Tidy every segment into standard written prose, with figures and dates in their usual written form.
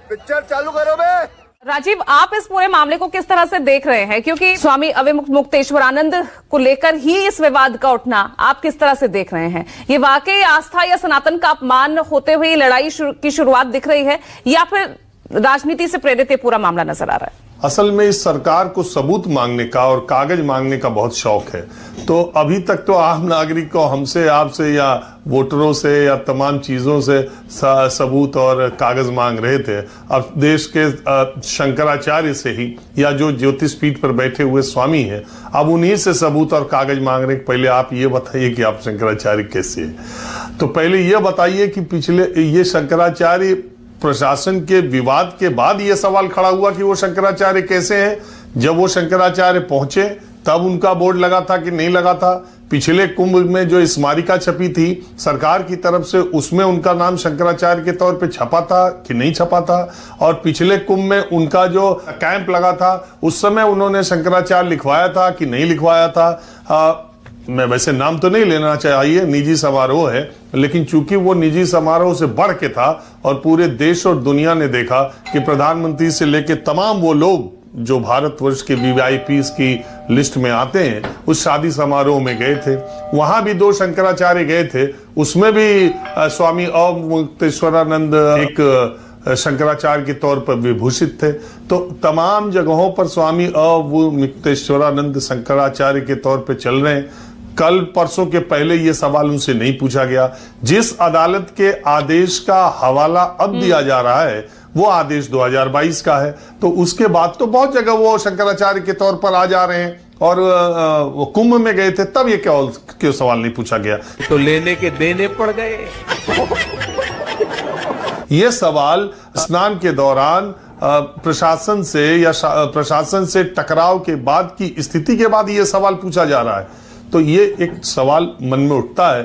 Picture चालू करो बे। राजीव, आप इस पूरे मामले को किस तरह से देख रहे हैं, क्योंकि स्वामी अविमुक्तेश्वरानंद को लेकर ही इस विवाद का उठना आप किस तरह से देख रहे हैं? ये वाकई आस्था या सनातन का अपमान होते हुए लड़ाई की शुरुआत दिख रही है, या फिर राजनीति से प्रेरित ये पूरा मामला नजर आ रहा है? असल में इस सरकार को सबूत मांगने का और कागज मांगने का बहुत शौक है। तो अभी तक तो आम नागरिक को हमसे, आपसे या वोटरों से या तमाम चीजों से सबूत और कागज मांग रहे थे। अब देश के शंकराचार्य से ही, या जो ज्योतिष पीठ पर बैठे हुए स्वामी हैं, अब उन्हीं से सबूत और कागज मांग रहे हैं। पहले आप ये बताइए कि आप शंकराचार्य कैसे हैं। तो पहले ये बताइए कि पिछले ये शंकराचार्य प्रशासन के विवाद के बाद यह सवाल खड़ा हुआ कि वो शंकराचार्य कैसे हैं। जब वो शंकराचार्य पहुंचे तब उनका बोर्ड लगा था कि नहीं लगा था? पिछले कुंभ में जो स्मारिका छपी थी सरकार की तरफ से, उसमें उनका नाम शंकराचार्य के तौर पे छपा था कि नहीं छपा था? और पिछले कुंभ में उनका जो कैंप लगा था उस समय उन्होंने शंकराचार्य लिखवाया था कि नहीं लिखवाया था? मैं वैसे नाम तो नहीं लेना चाहिए, निजी समारोह है, लेकिन चूंकि वो निजी समारोह से बढ़ के था और पूरे देश और दुनिया ने देखा कि प्रधानमंत्री से लेकर तमाम वो लोग जो भारतवर्ष के वीआईपीज की लिस्ट में आते हैं उस शादी समारोह में गए थे। वहां भी दो शंकराचार्य गए थे, उसमें भी स्वामी अविमुक्तेश्वरानंद एक शंकराचार्य के तौर पर विभूषित थे। तो तमाम जगहों पर स्वामी अविमुक्तेश्वरानंद शंकराचार्य के तौर पर चल रहे हैं। कल परसों के पहले ये सवाल उनसे नहीं पूछा गया। जिस अदालत के आदेश का हवाला अब दिया जा रहा है वो आदेश 2022 का है, तो उसके बाद तो बहुत जगह वो शंकराचार्य के तौर पर आ जा रहे हैं। और वो कुंभ में गए थे तब ये क्यों सवाल नहीं पूछा गया? तो लेने के देने पड़ गए। ये सवाल स्नान के दौरान प्रशासन से या प्रशासन से टकराव के बाद की स्थिति के बाद ये सवाल पूछा जा रहा है। तो ये एक सवाल मन में उठता है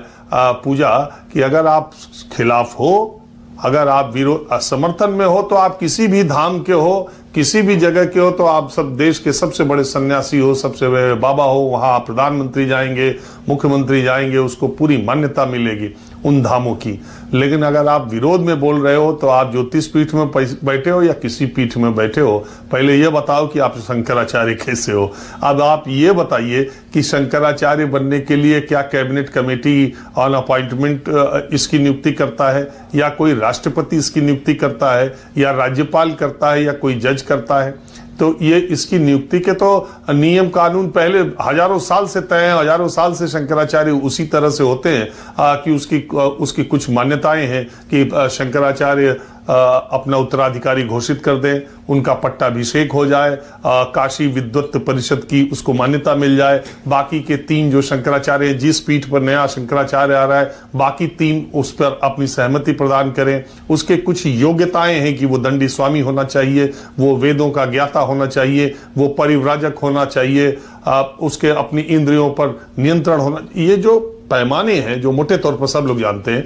पूजा, कि अगर आप खिलाफ हो, अगर आप विरोध समर्थन में हो, तो आप किसी भी धाम के हो, किसी भी जगह के हो, तो आप सब देश के सबसे बड़े सन्यासी हो, सबसे बड़े बाबा हो, वहां प्रधानमंत्री जाएंगे, मुख्यमंत्री जाएंगे, उसको पूरी मान्यता मिलेगी उन धामों की। लेकिन अगर आप विरोध में बोल रहे हो तो आप ज्योतिष पीठ में बैठे हो या किसी पीठ में बैठे हो, पहले ये बताओ कि आप शंकराचार्य कैसे हो। अब आप ये बताइए कि शंकराचार्य बनने के लिए क्या कैबिनेट कमेटी ऑन अपॉइंटमेंट इसकी नियुक्ति करता है, या कोई राष्ट्रपति इसकी नियुक्ति करता है, या राज्यपाल करता है, या कोई जज करता है? तो ये इसकी नियुक्ति के तो नियम कानून पहले हजारों साल से तय हैं। हजारों साल से शंकराचार्य उसी तरह से होते हैं कि उसकी कुछ मान्यताएं हैं कि शंकराचार्य अपना उत्तराधिकारी घोषित कर दें, उनका पट्टाभिषेक हो जाए, काशी विद्वत परिषद की उसको मान्यता मिल जाए, बाकी के 3 जो शंकराचार्य हैं, जिस पीठ पर नया शंकराचार्य आ रहा है बाकी 3 उस पर अपनी सहमति प्रदान करें। उसके कुछ योग्यताएं हैं कि वो दंडी स्वामी होना चाहिए, वो वेदों का ज्ञाता होना चाहिए, वो परिव्राजक होना चाहिए, उसके अपनी इंद्रियों पर नियंत्रण होना। ये जो पैमाने हैं जो मोटे तौर पर सब लोग जानते हैं,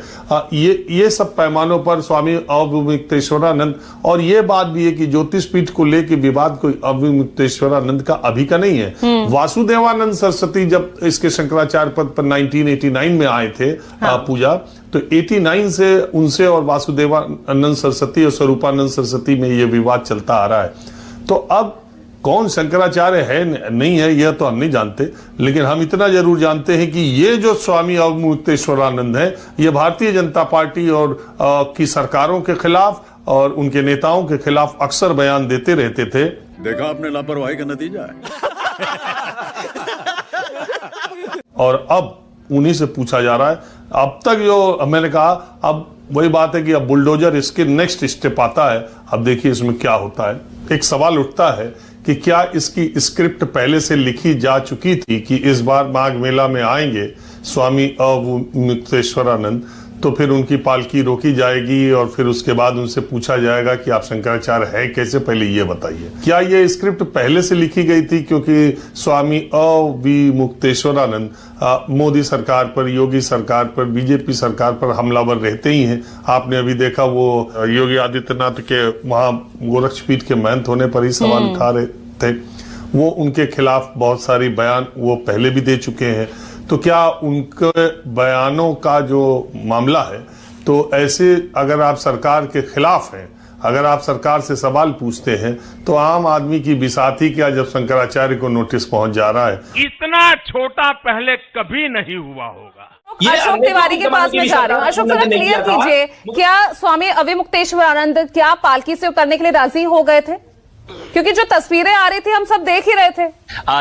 ये सब पैमानों पर स्वामी अविमुक्तेश्वरानंद, और ये बात भी है कि ज्योतिष पीठ को लेकर विवाद कोई अविमुक्तेश्वरानंद का अभी का नहीं है। वासुदेवानंद सरस्वती जब इसके शंकराचार्य पद पर 1989 में आए थे पूजा, तो 89 से उनसे और वासुदेवानंद सरस्वती और स्वरूपानंद सरस्वती में ये विवाद चलता आ रहा है। तो अब कौन शंकराचार्य है नहीं है यह तो हम नहीं जानते, लेकिन हम इतना जरूर जानते हैं कि ये जो स्वामी अविमुक्तेश्वरानंद है ये भारतीय जनता पार्टी और की सरकारों के खिलाफ और उनके नेताओं के खिलाफ अक्सर बयान देते रहते थे। देखा आपने लापरवाही का नतीजा है। और अब उन्हीं से पूछा जा रहा है। अब तक जो मैंने कहा, अब वही बात है कि अब बुलडोजर इसके नेक्स्ट स्टेप आता है। अब देखिए इसमें क्या होता है। एक सवाल उठता है कि क्या इसकी स्क्रिप्ट पहले से लिखी जा चुकी थी कि इस बार माघ मेला में आएंगे स्वामी अविमुक्तेश्वरानंद, तो फिर उनकी पालकी रोकी जाएगी और फिर उसके बाद उनसे पूछा जाएगा कि आप शंकराचार्य है कैसे, पहले ये बताइए। क्या ये स्क्रिप्ट पहले से लिखी गई थी? क्योंकि स्वामी अविमुक्तेश्वरानंद मोदी सरकार पर, योगी सरकार पर, बीजेपी सरकार पर हमलावर रहते ही हैं। आपने अभी देखा वो योगी आदित्यनाथ के वहां गोरक्षपीठ के महंत होने पर ही सवाल उठा रहे थे। वो उनके खिलाफ बहुत सारी बयान वो पहले भी दे चुके हैं। तो क्या उनके बयानों का जो मामला है, तो ऐसे अगर आप सरकार के खिलाफ हैं अगर आप सरकार से सवाल पूछते हैं तो आम आदमी की बिसाती क्या जब शंकराचार्य को नोटिस पहुंच जा रहा है। इतना छोटा पहले कभी नहीं हुआ होगा। अशोक तिवारी के पास में जा रहा हूँ। अशोक सर क्लियर कीजिए, क्या स्वामी अविमुक्तेश्वरानंद क्या पालकी से उतरने के लिए राजी हो गए थे? क्योंकि जो तस्वीरें आ रही थी हम सब देख ही रहे थे।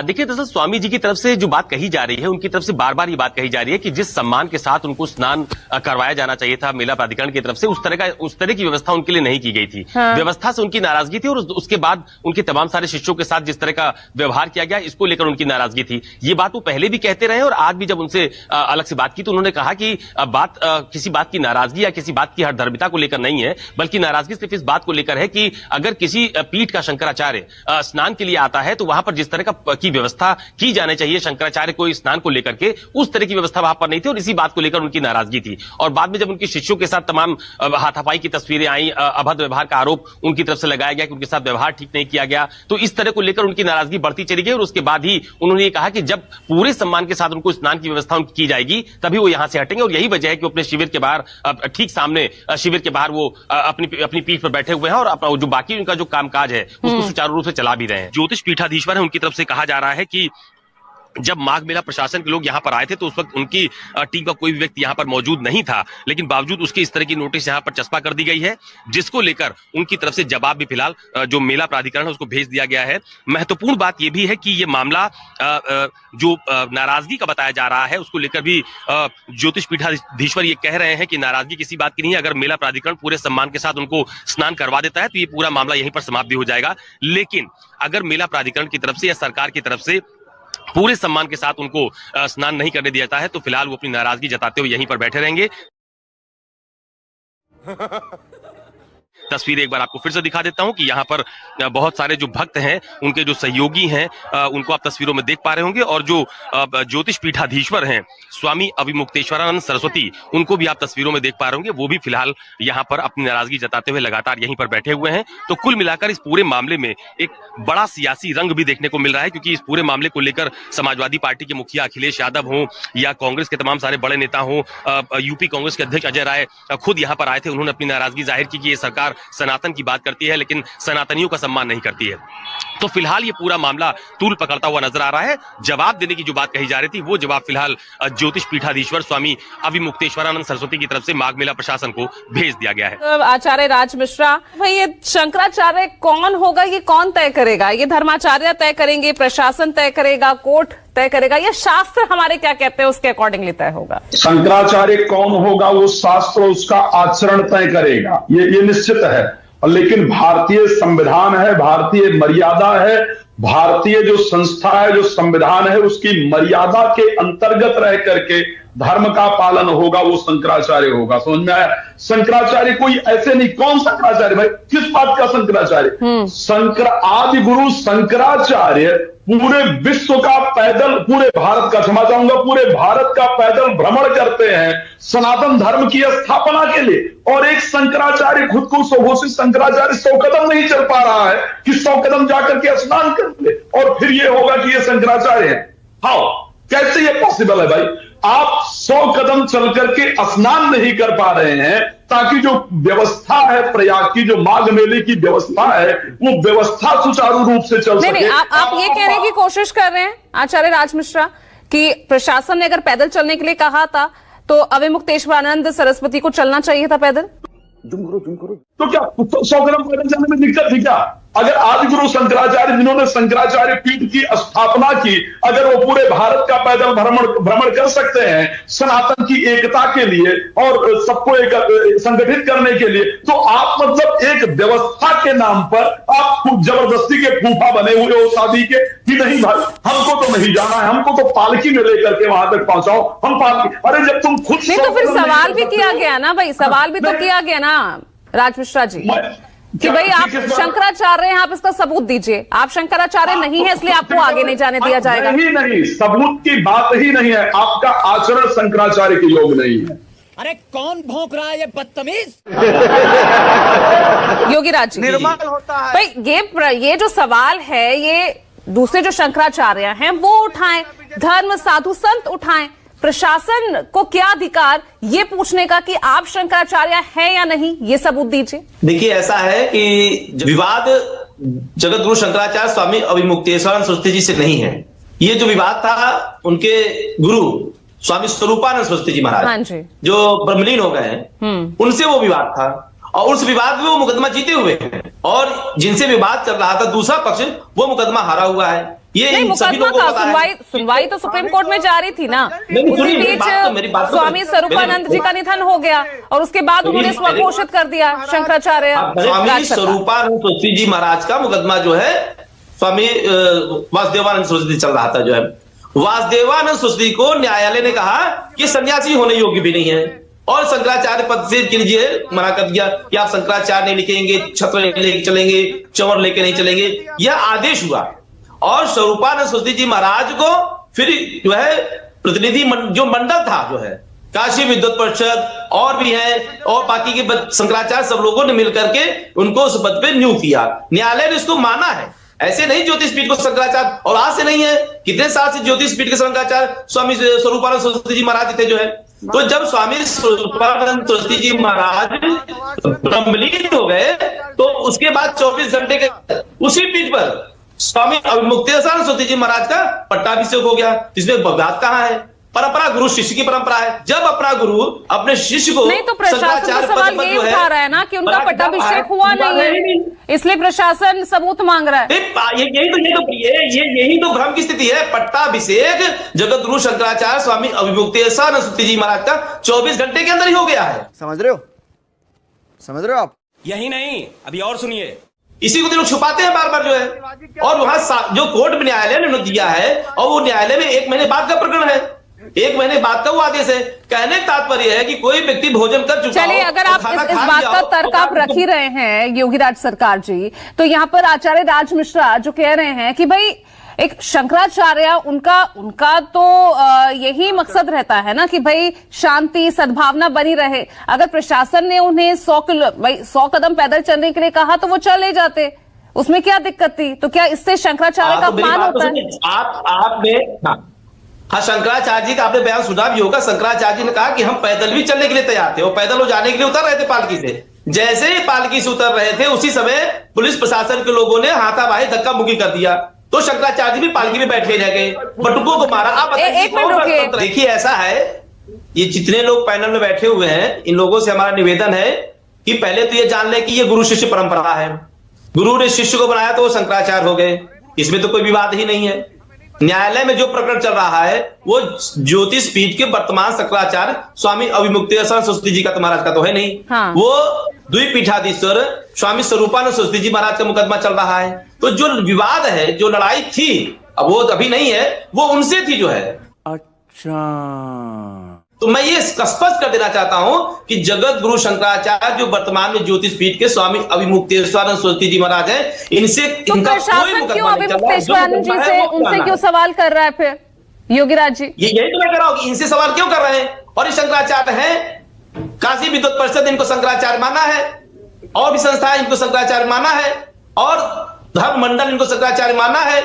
देखिए दरअसल स्वामी जी की तरफ से जो बात कही जा रही है, उनकी तरफ से बार बार ये बात कही जा रही है कि जिस सम्मान के साथ उनको स्नान करवाया जाना चाहिए था मेला प्राधिकरण की तरफ से, उस तरह की व्यवस्था उनके लिए नहीं की गई थी। हाँ। व्यवस्था से उनकी नाराजगी थी और उसके बाद उनके तमाम सारे शिष्यों के साथ जिस तरह का व्यवहार किया गया, इसको लेकर उनकी नाराजगी थी। ये बात वो पहले भी कहते रहे और आज भी जब उनसे अलग से बात की तो उन्होंने कहा कि बात किसी बात की नाराजगी या किसी बात की हरधर्मिता को लेकर नहीं है, बल्कि नाराजगी सिर्फ इस बात को लेकर है कि अगर किसी पीठ का शंकराचार्य स्नान के लिए आता है तो वहां पर जिस तरह की व्यवस्था की जानी चाहिए शंकराचार्य को स्नान को लेकर के, उस तरह की व्यवस्था वहां पर नहीं थी और इसी बात को लेकर उनकी नाराजगी थी। और बाद में जब उनके शिष्यों के साथ तमाम हाथापाई की तस्वीरें आई, अभद्र व्यवहार का आरोप उनकी तरफ से लगाया गया कि उनके साथ व्यवहार ठीक नहीं किया गया, तो इस तरह को लेकर उनकी नाराजगी बढ़ती चली गई और उसके बाद ही उन्होंने ये कहा कि जब पूरे सम्मान के साथ उनको स्नान की व्यवस्था उनकी की जाएगी तभी वो यहां से हटेंगे। और यही वजह है कि अपने शिविर के बाहर, ठीक सामने शिविर के बाहर वो अपनी पीठ पर बैठे हुए हैं और जो बाकी उनका जो कामकाज है उसको सुचारू रूप से चला भी रहे हैं। ज्योतिष पीठाधीश्वर है, उनकी तरफ से कहा जा रहा है कि जब माघ मेला प्रशासन के लोग यहां पर आए थे तो उस वक्त उनकी टीम का कोई भी व्यक्ति यहां पर मौजूद नहीं था, लेकिन बावजूद उसके इस तरह की नोटिस यहां पर चस्पा कर दी गई है, जिसको लेकर उनकी तरफ से जवाब भी फिलहाल जो मेला प्राधिकरण है उसको भेज दिया गया है। महत्वपूर्ण बात यह भी है कि यह मामला जो नाराजगी का बताया जा रहा है उसको लेकर भी ज्योतिष पीठाधीश्वर ये कह रहे हैं कि नाराजगी किसी बात की नहीं है। अगर मेला प्राधिकरण पूरे सम्मान के साथ उनको स्नान करवा देता है तो ये पूरा मामला यहीं पर समाप्त भी हो जाएगा। लेकिन अगर मेला प्राधिकरण की तरफ से या सरकार की तरफ से पूरे सम्मान के साथ उनको स्नान नहीं करने दिया जाता है तो फिलहाल वो अपनी नाराजगी जताते हुए यहीं पर बैठे रहेंगे। तस्वीर एक बार आपको फिर से दिखा देता हूं कि यहाँ पर बहुत सारे जो भक्त हैं, उनके जो सहयोगी हैं, उनको आप तस्वीरों में देख पा रहे होंगे और जो ज्योतिष पीठाधीश्वर हैं स्वामी अविमुक्तेश्वरानंद सरस्वती, उनको भी आप तस्वीरों में देख पा रहे होंगे। वो भी फिलहाल यहाँ पर अपनी नाराजगी जताते हुए लगातार यहीं पर बैठे हुए हैं। तो कुल मिलाकर इस पूरे मामले में एक बड़ा सियासी रंग भी देखने को मिल रहा है, क्योंकि इस पूरे मामले को लेकर समाजवादी पार्टी के मुखिया अखिलेश यादव हों या कांग्रेस के तमाम सारे बड़े नेता हों, यूपी कांग्रेस के अध्यक्ष अजय राय खुद यहाँ पर आए थे। उन्होंने अपनी नाराजगी जाहिर की कि ये सरकार सनातन की बात करती है लेकिन सनातनियों का सम्मान नहीं करती है। तो फिलहाल ये पूरा मामला तूल पकड़ता हुआ नजर आ रहा है। जवाब देने की जो बात कही जा रही थी वो जवाब फिलहाल ज्योतिष पीठाधीश्वर स्वामी अविमुक्तेश्वरानंद सरस्वती की तरफ से माघ मेला प्रशासन को भेज दिया गया है। आचार्य राज मिश्रा, भाई ये शंकराचार्य कौन होगा, ये कौन तय करेगा? ये धर्माचार्य तय करेंगे, प्रशासन तय करेगा, कोर्ट तय करेगा, या शास्त्र हमारे क्या कहते हैं उसके अकॉर्डिंगली तय होगा? शंकराचार्य कौन होगा वो शास्त्र उसका आचरण तय करेगा, ये निश्चित है। लेकिन भारतीय संविधान है, भारतीय मर्यादा है, भारतीय जो संस्था है, जो संविधान है, उसकी मर्यादा के अंतर्गत रह करके धर्म का पालन होगा, वो शंकराचार्य होगा। समझ में आया? शंकराचार्य कोई ऐसे नहीं, कौन शंकराचार्य भाई, किस बात का शंकराचार्य? आदि गुरु शंकराचार्य पूरे विश्व का पैदल, पूरे भारत का, क्षमा चाहूंगा, पूरे भारत का पैदल भ्रमण करते हैं सनातन धर्म की स्थापना के लिए। और एक शंकराचार्य, खुद को स्वघोषित शंकराचार्य 100 कदम नहीं चल पा रहा है कि 100 कदम जाकर के स्नान कर ले और फिर ये होगा कि ये शंकराचार्य है। हाँ, कैसे ये पॉसिबल है भाई? आप 100 कदम चल करके स्नान नहीं कर पा रहे हैं ताकि जो व्यवस्था है प्रयाग की, जो माघ मेले की व्यवस्था है, वो व्यवस्था सुचारू रूप से चल सके। नहीं, आप ये कहने की कोशिश कर रहे हैं आचार्य राज मिश्रा कि प्रशासन ने अगर पैदल चलने के लिए कहा था तो अविमुक्तेश्वरानंद सरस्वती को चलना चाहिए था पैदल? तो क्या 100 कदम पैदल जाने में दिक्कत थी क्या? अगर आदि गुरु शंकराचार्य, जिन्होंने शंकराचार्य पीठ की स्थापना की, अगर वो पूरे भारत का पैदल भ्रमण कर सकते हैं सनातन की एकता के लिए और सबको एक संगठित करने के लिए, तो आप मतलब एक व्यवस्था के नाम पर आप जबरदस्ती के फूफा बने हुए हो शादी के कि नहीं भाई हमको तो नहीं जाना है, हमको तो पालकी में लेकर के वहां तक पहुंचाओ, हम पालकी। अरे जब तुम खुद नहीं तो फिर सवाल भी किया गया ना भाई, सवाल भी तो किया गया ना राज मिश्रा जी कि भाई आप शंकराचार्य हैं, आप इसका सबूत दीजिए। आप शंकराचार्य नहीं है इसलिए आपको आगे नहीं जाने दिया जाएगा। नहीं, सबूत की बात ही नहीं है, आपका आचरण शंकराचार्य के योग नहीं है। अरे कौन भौंक रहा है ये बदतमीज? योगी राज जी, निर्मल होता है भाई, ये जो सवाल है ये दूसरे जो शंकराचार्य हैं वो उठाएं, धर्म साधु संत उठाएं, प्रशासन को क्या अधिकार ये पूछने का कि आप शंकराचार्य हैं या नहीं? ये सबूत दीजिए। देखिए, ऐसा है कि विवाद जगत गुरु शंकराचार्य स्वामी अविमुक्तेश्वरानंद सरस्वती जी से नहीं है। ये जो विवाद था उनके गुरु स्वामी स्वरूपानंद सरस्वती जी महाराज, हाँ जी, जो ब्रह्मलीन हो गए हैं, उनसे वो विवाद था और उस विवाद में वो मुकदमा जीते हुए हैं और जिनसे विवाद चल रहा था दूसरा पक्ष, वो मुकदमा हारा हुआ है। ये नहीं, सभी मुकदमा लोगों को का पता है। सुनवाई तो सुप्रीम कोर्ट में जारी थी ना। नहीं, उसी बीच मेरी बात तो स्वामी स्वरूपानंद जी का निधन हो गया और उसके बाद उन्होंने स्वघोषित कर दिया शंकराचार्य। स्वामी स्वरूपानंद सरस्वती जी महाराज का मुकदमा जो है स्वामी वासुदेवानंद सरस्वती चल रहा था। जो है वासुदेवानंद सरस्वती को न्यायालय ने कहा कि सन्यासी होने योग्य भी नहीं है और शंकराचार्य पद से कीजिए मना कर दिया कि आप शंकराचार्य नहीं लिखेंगे, छत्र लेके चलेंगे, चंवर लेके नहीं चलेंगे। यह आदेश हुआ और स्वरूपानंद सरस्वती जी महाराज को फिर जो है प्रतिनिधि जो मंडल था, जो है काशी विद्वत परिषद और भी है और बाकी के शंकराचार्य सब लोगों ने मिलकर के उनको उस पद पे नियुक्त किया। न्यायालय ने इसको माना है। ऐसे नहीं ज्योतिष पीठ को शंकराचार्य, और आज से नहीं है, कितने साल से ज्योतिष पीठ के शंकराचार्य स्वामी स्वरूपानंद सरस्वती जी महाराज थे। जो है तो जब स्वामी स्वरूपानंद सरस्वती जी महाराज ब्रह्मलीन हो गए तो उसके बाद 24 घंटे के उसी पीठ पर स्वामी अविमुक्तेश्वरानंद सरस्वती जी महाराज का पट्टाभिषेक हो गया। इसमें विवाद कहां है? परंपरा गुरु शिष्य की परंपरा है। जब अपना गुरु अपने शिष्य को नहीं, तो प्रशासन तो सवाल ये उठा रहा है ना कि उनका पट्टाभिषेक हुआ नहीं है, इसलिए प्रशासन सबूत मांग रहा है। यही तो भ्रम की स्थिति है। पट्टाभिषेक जगत गुरु शंकराचार्य स्वामी अविमुक्तेश्वरानंद सरस्वती जी महाराज का 24 घंटे के अंदर ही हो गया है। समझ रहे हो आप? यही नहीं, अभी और सुनिए। इसी को तो लोग छुपाते हैं बार बार। जो है और वहां जो कोर्ट में न्यायालय ने दिया है और वो न्यायालय में 1 महीने बाद का प्रकरण है, 1 महीने बाद का वो आदेश है। कहने का तात्पर्य है कि कोई व्यक्ति भोजन कर चुका चलिए, अगर आप इस बात का तर्क आप रख ही रहे हैं योगीराज सरकार जी, तो यहाँ पर आचार्य राज मिश्रा जो कह रहे हैं कि भाई एक शंकराचार्य उनका तो यही मकसद रहता है ना कि भाई शांति सद्भावना बनी रहे। अगर प्रशासन ने उन्हें 100 कदम पैदल चलने के लिए कहा तो वो चले जाते, उसमें क्या दिक्कत थी? तो क्या इससे शंकराचार्य का अपमान होता है? हाँ, शंकराचार्य जी का आपने बयान सुना भी होगा। शंकराचार्य जी ने कहा कि हम पैदल भी चलने के लिए तैयार थे और पैदल वो जाने के लिए उतर रहे थे पालकी से। जैसे ही पालकी से उतर रहे थे उसी समय पुलिस प्रशासन के लोगों ने हाथापाई धक्का मुक्की कर दिया तो शंकराचार्य जी भी पालकी में बैठे रह गए, बटुकों को मारा। आप देखिए, ऐसा है, ये जितने लोग पैनल में बैठे हुए हैं इन लोगों से हमारा निवेदन है कि पहले तो ये जान ले कि ये गुरु शिष्य परंपरा है। गुरु ने शिष्य को बनाया तो वो शंकराचार्य हो गए, इसमें तो कोई विवाद ही नहीं है। न्यायालय में जो प्रकरण चल रहा है वो ज्योतिष पीठ के वर्तमान शंकराचार्य स्वामी अविमुक्तेश्वरानंद सरस्वती जी का महाराज का तो है नहीं। हाँ। वो द्विपीठाधीश्वर स्वामी स्वरूपानंद सरस्वती जी महाराज का मुकदमा चल रहा है। तो जो विवाद है, जो लड़ाई थी, अब वो अभी नहीं है, वो उनसे थी जो है। अच्छा, तो मैं ये स्पष्ट कर देना चाहता हूं कि जगत गुरु शंकराचार्य जो वर्तमान में ज्योतिष पीठ के स्वामी अविमुक्तेश्वरानंद सरस्वती जी महाराज हैं, इनसे तो प्रशासन क्यों अविमुक्तेश्वरानंद जी से उनसे क्यों सवाल कर रहा है फिर योगीराज जी? यही तो मैं कह रहा हूं, इनसे सवाल क्यों कर रहे हैं? और ये शंकराचार्य हैं, काशी विद्वत परिषद इनको शंकराचार्य माना है और भी संस्थाएं इनको शंकराचार्य माना है और धर्म मंडल इनको शंकराचार्य माना है।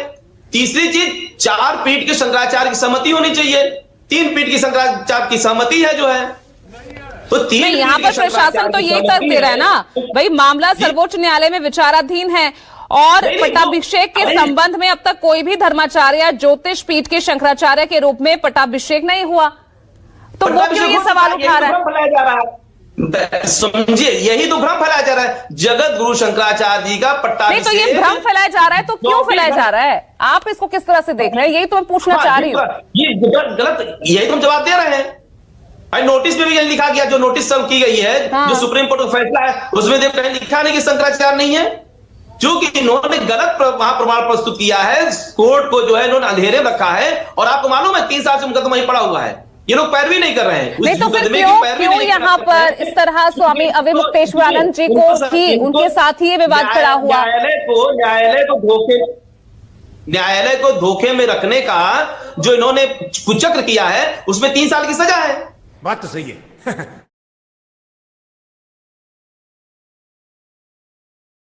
तीसरी चीज, 4 पीठ के शंकराचार्य की सहमति होनी चाहिए, 3 पीठ की शंकराचार्य की सहमति है जो है। तो 3 यहाँ पर प्रशासन तो यही तर्क दे रहा है ना भाई, मामला सर्वोच्च न्यायालय में विचाराधीन है और पट्टाभिषेक के संबंध में अब तक कोई भी धर्माचार्य ज्योतिष पीठ के शंकराचार्य के रूप में पट्टाभिषेक नहीं हुआ, तो वो क्यों ये सवाल उठा रहा है? समझिए, यही तो भ्रम फैलाया जा रहा है। जगत गुरु शंकराचार्य जी का पट्टाभिषेक, नहीं तो ये भ्रम फैलाया जा रहा है, तो क्यों फैलाया जा रहा है? आप इसको किस तरह से देख रहे हैं, यही तो मैं पूछना चाह रही हूँ। ये गलत, यही तो हम जवाब दे रहे हैं। भाई नोटिस में भी यही लिखा गया, जो नोटिस सर्व की गई है, जो सुप्रीम कोर्ट का फैसला है, उसमें कहीं लिखा नहीं कि शंकराचार्य नहीं है, क्योंकि इन्होंने गलत वहां प्रमाण प्रस्तुत किया है। कोर्ट को जो है इन्होंने अंधेरे में रखा है और आपको मालूम है 3 साल से मुकदमा वहीं पड़ा हुआ है, ये लोग पैरवी नहीं कर रहे हैं। नहीं तो फिर क्यों यहाँ पर इस तरह स्वामी अविमुक्तेश्वरानंद जी को ही उनके साथ ही ये विवाद खड़ा हुआ? न्यायालय को धोखे में रखने का जो इन्होंने कुचक्र किया है उसमें 3 साल की सजा है। बात तो सही है।